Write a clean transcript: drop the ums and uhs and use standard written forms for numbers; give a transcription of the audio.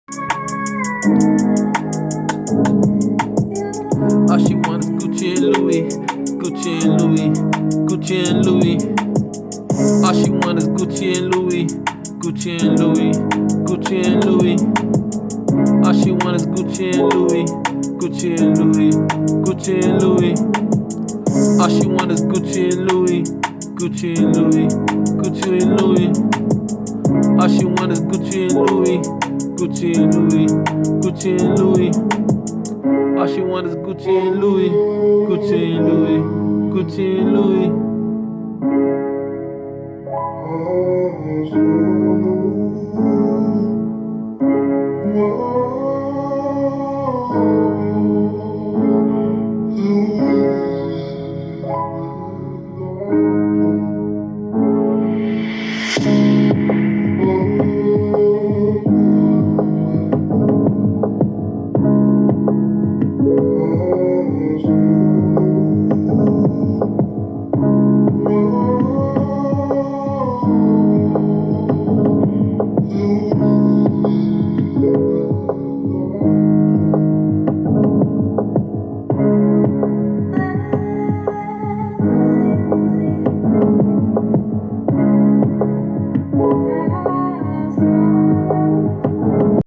All she want is Gucci and Louis, Gucci and Louis, Gucci and Louis. All she want is Gucci and Louis, Gucci and Louis, Gucci and Louis. All she want is Gucci and Louis, Gucci and Louis, Gucci and Louis. All she want is Gucci and Louis, Gucci and Louis, Gucci and Louis. All she want is Gucci and Louis, Gucci and Louis, Gucci and Louis. All she want is Gucci and Louis, Gucci and Louis, Gucci and Louis.